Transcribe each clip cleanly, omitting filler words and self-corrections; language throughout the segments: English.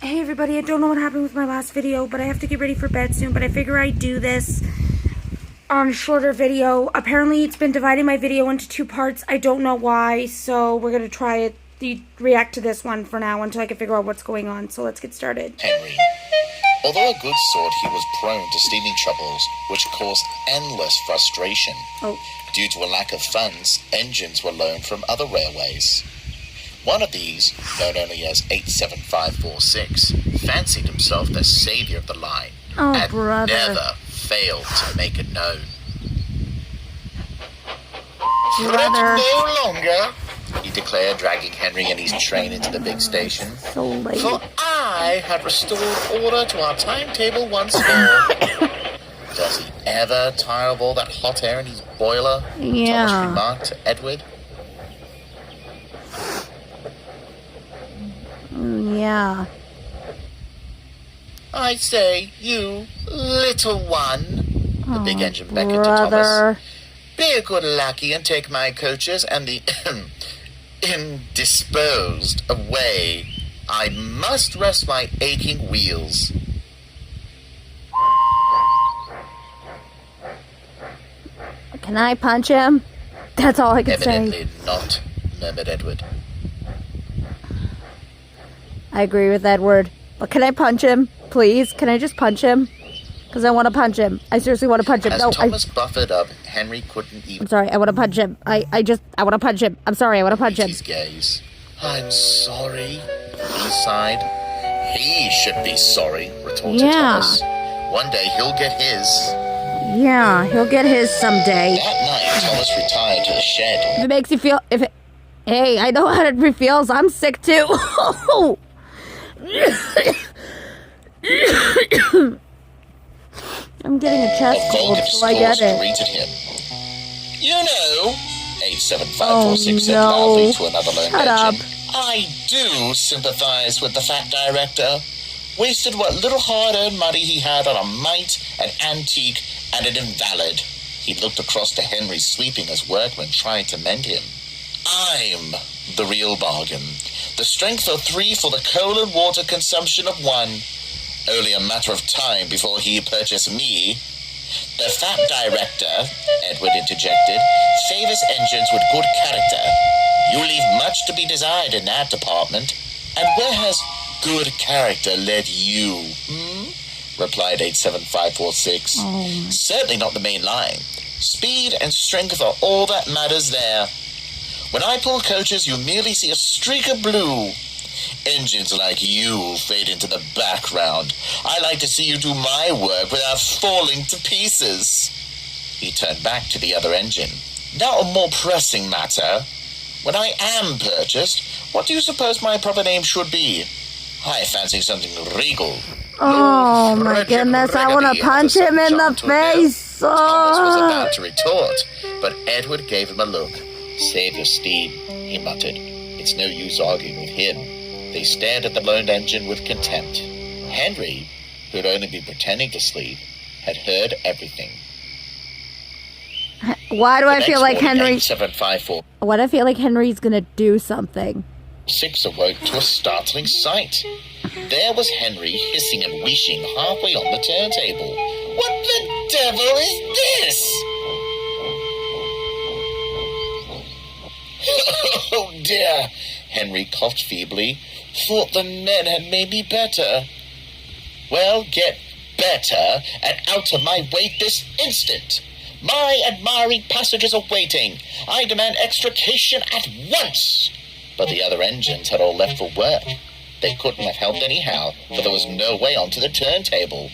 Hey everybody, I don't know what happened with my last video, but I have to get ready for bed soon, but I figure I'd do this on a shorter video. Apparently it's been dividing my video into two parts. I don't know why, so we're going to try it, react to this one for now until I can figure out what's going on. So let's get started. Henry. Although a good sort, he was prone to steaming troubles, which caused endless frustration. Due to a lack of funds, engines were loaned from other railways. One of these, known only as 87546, fancied himself the savior of the line and never failed to make it known. Fret no longer, he declared, dragging Henry and his train into the big station. So late. For I have restored order to our timetable once more. Does he ever tire of all that hot air in his boiler? Yeah. Thomas remarked to Edward. Yeah. I say, you little one, the big engine beckoned to brother. Thomas. Be a good lackey and take my coaches and the indisposed away. I must rest my aching wheels. Can I punch him? That's all I can Evidently say. not, murmured Edward. I agree with Edward. But can I punch him? Please? Can I just punch him? Because I want to punch him. I seriously want to punch him. As No, Thomas buffered up, Henry couldn't even I'm sorry. I want to punch him. I want to punch him. I'm sorry. I want to punch him. his gaze. I'm sorry, he sighed. He should be sorry, retorted Thomas. One day he'll get his. Yeah, he'll get his someday. That night, Thomas retired to the shed. If it makes you feel... Hey, I know how it feels. I'm sick too. I'm getting a chest A cold, Volgip so I get Scorch it. greeted him. You know, 87546 said no. loudly to another lone Shut up. engine. I do sympathize with the fat director. Wasted what little hard-earned money he had on a mite, an antique, and an invalid. He looked across to Henry, sweeping as workmen tried to mend him. I'm the real bargain. The strength of 3 for the coal and water consumption of 1. Only a matter of time before he purchased me. The fat director, Edward interjected, favors engines with good character. You leave much to be desired in that department. And where has good character led you? Replied 87546. Certainly not the main line. Speed and strength are all that matters there. When I pull coaches, you merely see a streak of blue. Engines like you fade into the background. I like to see you do my work without falling to pieces. He turned back to the other engine. Now a more pressing matter. When I am purchased, what do you suppose my proper name should be? I fancy something regal. Oh Lord my Frederick goodness, I want Reggie to punch had a him in certain the charm to it. face. Thomas was about to retort, but Edward gave him a look. Save your steam, he muttered. It's no use arguing with him. They stared at the lone engine with contempt. Henry, who'd only been pretending to sleep, had heard everything. Why do I feel like Henry... 87546 Why do I feel like Henry's gonna do something? awoke to a startling sight. There was Henry hissing and wheezing halfway on the turntable. What the devil is this? Oh dear, Henry coughed feebly. Thought the men had made me better. Well, get better and out of my way this instant. My admiring passengers are waiting. I demand extrication at once. But the other engines had all left for work. They couldn't have helped anyhow, for there was no way onto the turntable.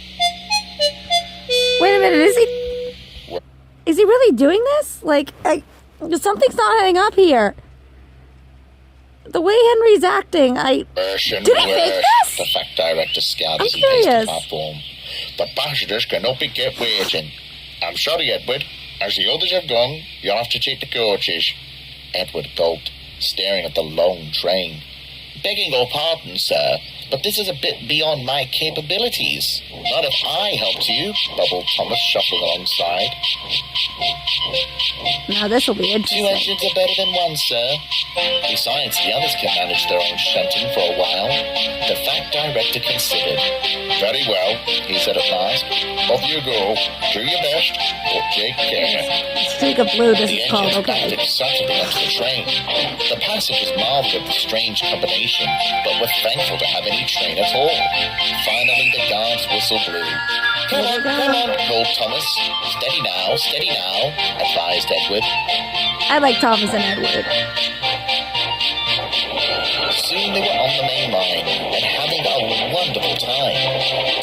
Wait a minute, is he really doing this? Like, something's not adding up here. The way Henry's acting, Worse and Did he make worse, this? the fat director scowled I'm as he paced the curious. platform. The passengers cannot be kept waiting. I'm sorry, Edward. As the others have gone, you'll have to take the coaches. Edward gulped, staring at the long train. Begging your pardon, sir, but this is a bit beyond my capabilities. Not if I helped you, bubbled Thomas, shuffling alongside. Now this will be 2 interesting. engines are better than one, sir. Besides, the others can manage their own shunting for a while. The Fat Director considered. Very well, he said at last. Off you go. Do your best, or take care. Streak of blue, this The is called, engines backed okay. excitedly onto the train. The passengers marveled at the strange combination, but were thankful to have any train at all. Finally, the guard's whistle blew. Come on, called Thomas. Steady now, advised Edward. I like Thomas and Edward. Soon they were on the main line and having a wonderful time.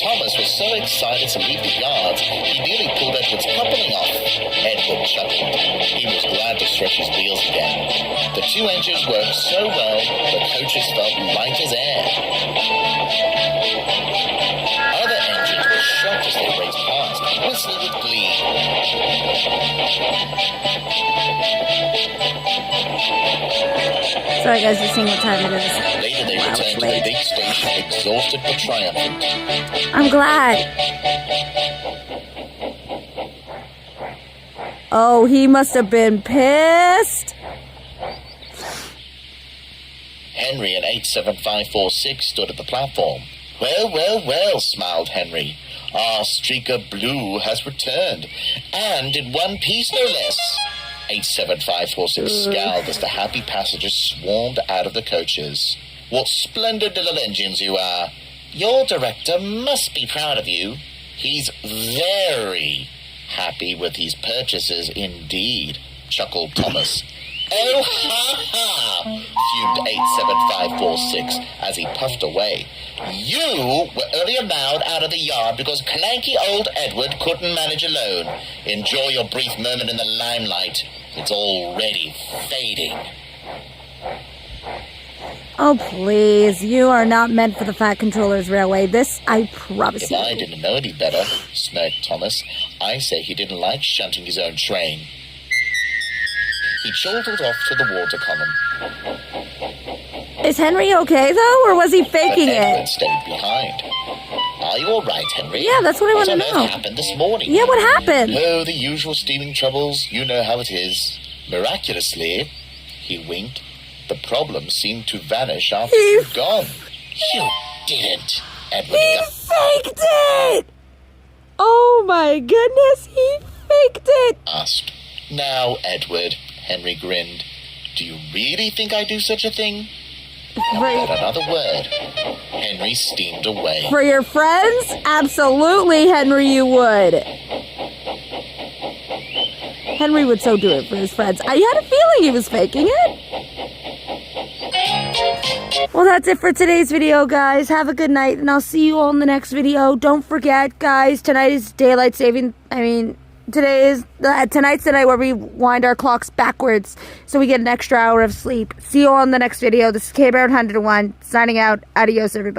Thomas was so excited to leave the yards, he nearly pulled Edward's coupling off. Edward chuckled. He was glad to stretch his wheels again. The 2 engines worked so well, the coaches felt light as air. Other engines were shocked as they raced past, whistling with glee. Sorry guys, just seeing what time it is. Later they Wow, it's returned to the late. big station, exhausted but triumphant. I'm glad. Oh, he must have been pissed. Henry and 87546 stood at the platform. Well, smiled Henry. Our streak of blue has returned, and in one piece no less. 87546 scowled as the happy passengers swarmed out of the coaches. What splendid little engines you are. Your director must be proud of you. He's very happy with his purchases indeed, chuckled Thomas. Oh, ha, fumed 87546 as he puffed away. You were only allowed out of the yard because clanky old Edward couldn't manage alone. Enjoy your brief moment in the limelight. It's already fading. Oh, please. You are not meant for the Fat Controllers Railway. This, I promise If you. I didn't know any better, smirked Thomas, I say he didn't like shunting his own train. He chortled off to the water column. Is Henry okay, though, or was he But faking Edward it? stayed behind. Are you all right, Henry? Yeah, that's what I want to What on know. earth happened this morning? Yeah, what happened? Oh, the usual steaming troubles. You know how it is. Miraculously, he winked, the problem seemed to vanish after He you'd gone. You didn't, Edward He faked it! Oh my goodness, he faked it! asked. Now, Edward, Henry grinned. Do you really think I'd do such a thing? Not another word. Henry steamed away. For your friends? Absolutely, Henry, you would. Henry would so do it for his friends. I had a feeling he was faking it. Well, that's it for today's video, guys. Have a good night, and I'll see you all in the next video. Don't forget, guys, tonight is tonight's the night where we wind our clocks backwards so we get an extra hour of sleep. See you all in the next video. This is K-Bear 101 signing out. Adios, everybody.